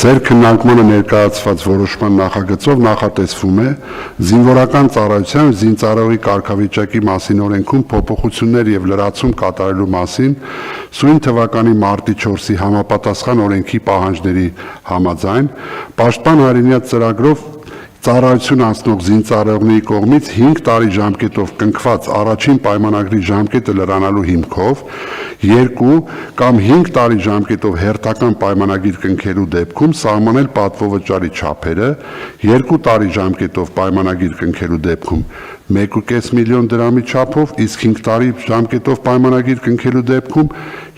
Ձեր քննարկմանը ներկայացված որոշման նախագծով նախատեսվում է զինվորական ծառայության և զինծառայողի կարգավիճակի մասին օրենքում փոփոխություններ և լրացում կատարելու մասին սույն թվականի մարտի 4-ի համապատասխան օրենքի պահանջների համաձայն Պաշտպան հայրենիաց ծրագրով ծառայություն անցնող զինծառայողների կողմից 5 տարի ժամկետով կնքված առաջին պայմանագրի ժամկետը լրանալու հիմքով 2 կամ 5 տարի ժամկետով հերթական պայմանագիր կնքելու դեպքում սահմանել պատվովճարի չափերը, 2 տարի ժամկետով պայմանագիր կնքելու դեպքում 1.5 միլիոն դրամի չափով, իսկ 5 տարի ժամկետով պայմանագիր կնքելու դեպքում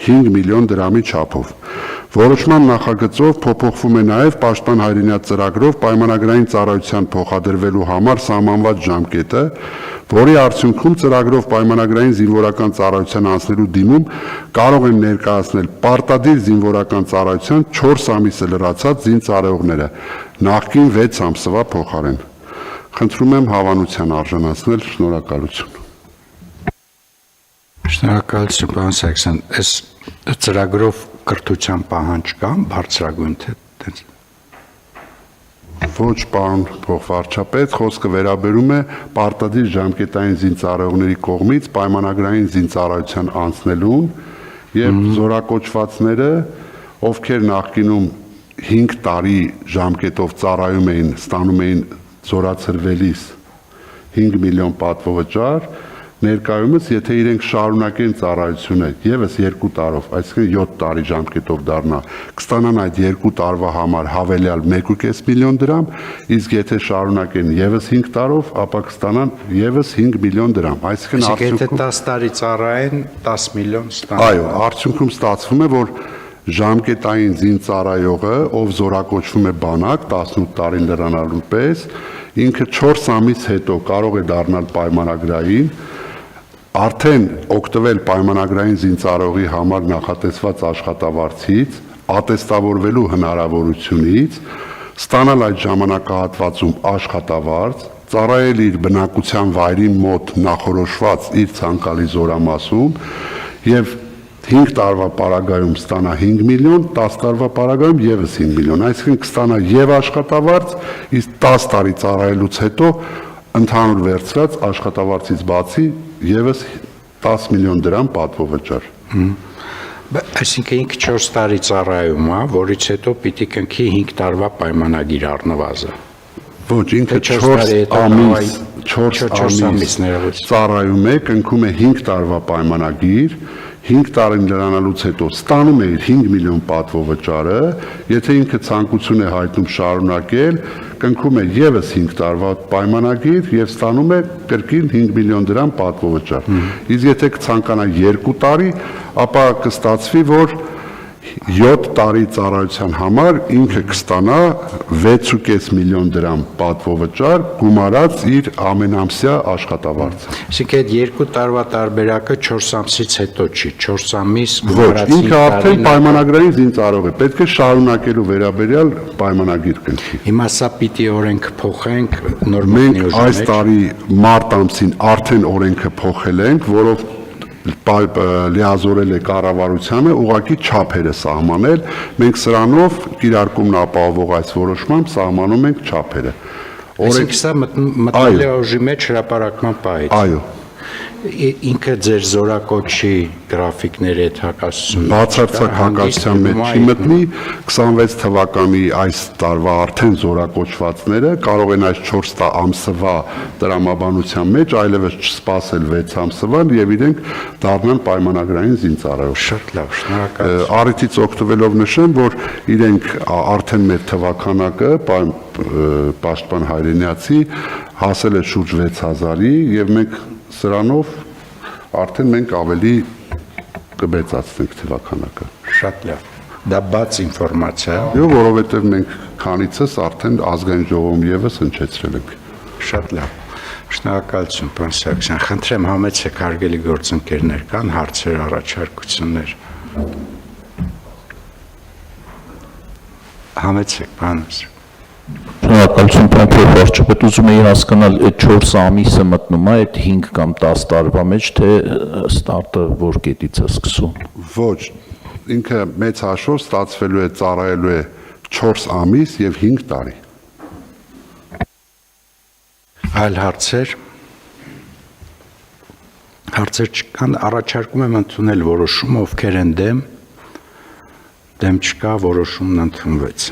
5 միլիոն դրամի չափով։ Որոշման նախագծով փոփոխվում է նաև Պաշտպան հայրենիաց ծրագրով պայմանագրային ծառայության փոխադրվելու համար սահմանված ժամկետը, որի արդյունքում ծրագրով պայմանագրային զինվորական ծառայության անցնելու դիմում կարող են ներկայացնել պարտադիր զինվորական ծառայության 4 ամիսը լրացած զինծառայողները, նախկին 6 ամսվա փոխարեն։ Խնդրում եմ հավանության արժանացնել, շնորհակալություն։ Շնորհակալություն, պարոն Սարգսյան, այս ծրագրով կրթության պահանջ կա բարձրագույն թե Ոչ, պարոն փոխվարչապետ, խոսքը վերաբերում է պարտադիր ժամկետային զինծառայողների կողմից պայմանագրային զինծառայության անցնելուն եւ զորակոչվածները, ովքեր նախկինում 5 տարի ժամկետով ծառայում էին, ստանում էին զորացրվելիս 5 միլիոն պատվովճար, ներկայումս եթե իրենք շարունակեն ծառայությունը եւս 2 տարով, այսինքն 7 տարի ժամկետով դառնա, կստանան այդ 2 տարվա համար հավելյալ 1.5 միլիոն դրամ, իսկ եթե շարունակեն եւս 5 տարով, ապա կստանան եւս 5 միլիոն դրամ։ Այսինքն եթե 10 տարի ծառայեն 10 միլիոն ստանան։ Այո, արդյունքում ստացվում է, որ ժամկետային զինծառայողը, ով զորակոչվում է բանակ 18 տարին լրանալու պես, ինքը 4 ամիս հետո կարող է դառնալ պայմանագրային, արդեն օգտվել պայմանագրային զինծառայողի համար նախատեսված աշխատավարձից, ատեստավորվելու հնարավորությունից, ստանալ այդ ժամանակահատվածում աշխատավարձ, ծառայել իր բնակության վայրի մոտ նախորոշված իր ցանկալի զորամասում եւ 5 տարվա պարագայում ստանա 5 միլիոն, 10 տարվա պարագայում եւս 5 միլիոն, այսինքն կստանա եւ աշխատավարձ, իսկ 10 տարի ծառայելուց հետո ընդհանուր վերցրած աշխատավարձից բացի եւս 10 միլիոն դրամ պատվովճար։ Այսինքն ինքը 4 տարի ծառայում է, որից հետո պիտի կնքի 5 տարվա պայմանագիր առնվազն։ Ոչ, ինքը 4 ամիս ծառայում է, կնքում է 5 տարվա պայմանագիր, 5 տարին լրանալուց հետո ստանում է 5 միլիոն պատվովճարը, եթե ինքը ցանկություն է հայտնում շարունակել, կնքում է եւս 5 տարվա պայմանագիր եւ ստանում է կրկին 5 միլիոն դրամ պատվովճար։ Իսկ եթե կցանկանա 2 տարի, ապա կստացվի, որ 7 տարի ծառայության համար ինքը կստանա 6.5 միլիոն դրամ պատվովճար, գումարած իր ամենամսյա աշխատավարձը։ Այսինքն այդ 2 տարվա տարբերակը 4 ամսից հետո չի, 4 ամիս գումարած 5 տարին։ Ինքը արդեն պայմանագրային զինծառայող է, պետք է շարունակելու վերաբերյալ պայմանագիր կնքի։ Հիմա սա պիտի օրենք փոխենք նորմատիվ։ Մենք այս տարի մարտ ամսին արդեն օրենքը փոխել ենք, որով լիազորել է կառավարությանը ուղղակի չափերը սահմանել, մենք սրանով կիրարկումն ապահովող այս որոշմամբ սահմանում ենք չափերը։ Այսինքն սա մտնել է ուժի մեջ հրապարակման պահից։ Այո։ Ինքը ձեր զորակոչի գրաֆիկների հետ հակասություն։ Բացարձակ հակասության մեջ չի մտնի, 26 թվականի այս տարվա արդեն զորակոչվածները կարող են այս 4 ամսվա տրամաբանության մեջ այլևս չսպասել 6 ամսվան եւ իրենք դառնան պայմանագրային զինծառայող։ Շատ լավ, շնորհակալություն։ Առիթից օգտվելով նշեմ, որ իրենք արդեն մեր թվականակը Պաշտպան հայրենիացի հասել է շուրջ 6000-ի եւ մենք սրանով արդեն մենք ավելի կբեցացնենք թվականակը։ Շատ լավ։ Դա բաց ինֆորմացիա է։ Եվ որովհետև մենք քանիցս արդեն ազգային ժողովում եւս հնչեցրել ենք։ Շատ լավ։ Շնորհակալություն, պարոն Սարգսյան։ Խնդրեմ համեցեք հարգելի գործընկերներ, կան հարցեր, առաջարկություններ։ Համեցեք, պարոն Շնորհակալություն, պարոն փոխվարչապետ, ուզում էի հասկանալ, այդ 4 ամիսը մտնում է այդ 5 կամ 10 տարվա մեջ, թե ստարտը որ կետից է սկսում։ Ոչ, ինքը մեծ հաշվով ստացվելու է ծառայելու է 4 ամիս եւ 5 տարի։ Այլ հարցեր չկան, առաջարկում եմ ընդունել որոշումը, ովքեր են դեմ չկա, որոշումն ընդունվեց։